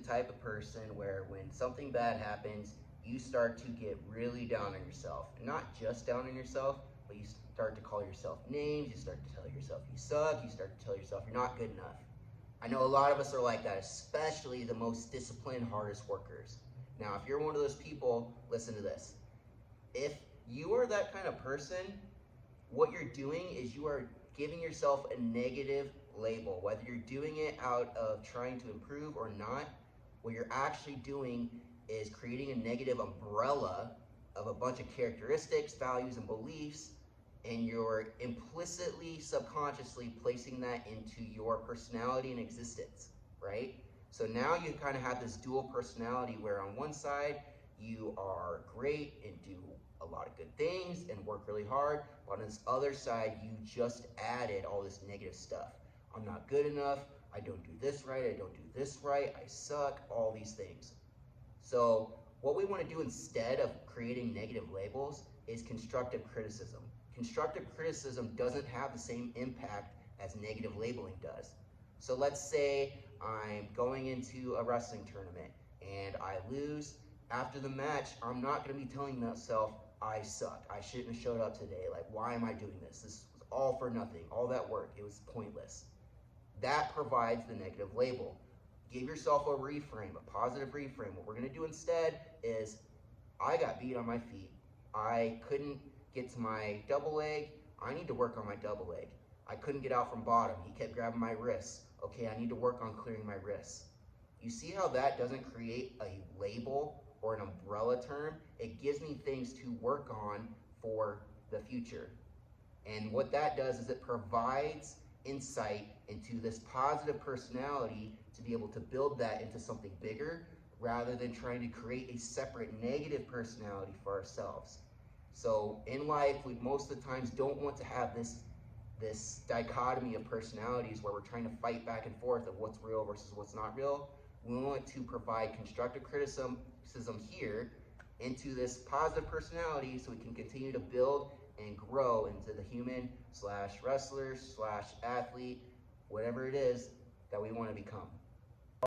type of person where when something bad happens, you start to get really down on yourself. Not just down on yourself, but you start to call yourself names, you start to tell yourself you suck, you start to tell yourself you're not good enough. I know a lot of us are like that, especially the most disciplined, hardest workers. Now, if you're one of those people, listen to this. If you are that kind of person, what you're doing is you are giving yourself a negative label. Whether you're doing it out of trying to improve or not, what you're actually doing is creating a negative umbrella of a bunch of characteristics, values, and beliefs, and you're implicitly, subconsciously placing that into your personality and existence, right? So now you kind of have this dual personality where on one side, you are great and do a lot of good things and work really hard, but on this other side, you just added all this negative stuff. I'm not good enough, I don't do this right, I don't do this right, I suck, all these things. So what we want to do instead of creating negative labels is constructive criticism. Constructive criticism doesn't have the same impact as negative labeling does. So let's say I'm going into a wrestling tournament and I lose. After the match, I'm not going to be telling myself, I suck, I shouldn't have showed up today, like why am I doing this? This was all for nothing, all that work, it was pointless. That provides the negative label. Give yourself a reframe, a positive reframe. What we're going to do instead is, I got beat on my feet. I couldn't get to my double leg. I need to work on my double leg. I couldn't get out from bottom. He kept grabbing my wrists. Okay, I need to work on clearing my wrists. You see how that doesn't create a label or an umbrella term? It gives me things to work on for the future. And what that does is it provides insight into this positive personality to be able to build that into something bigger rather than trying to create a separate negative personality for ourselves. So in life, we most of the times don't want to have this dichotomy of personalities where we're trying to fight back and forth of what's real versus what's not real. We want to provide constructive criticism here into this positive personality so we can continue to build and grow into the human / wrestler / athlete, whatever it is that we want to become.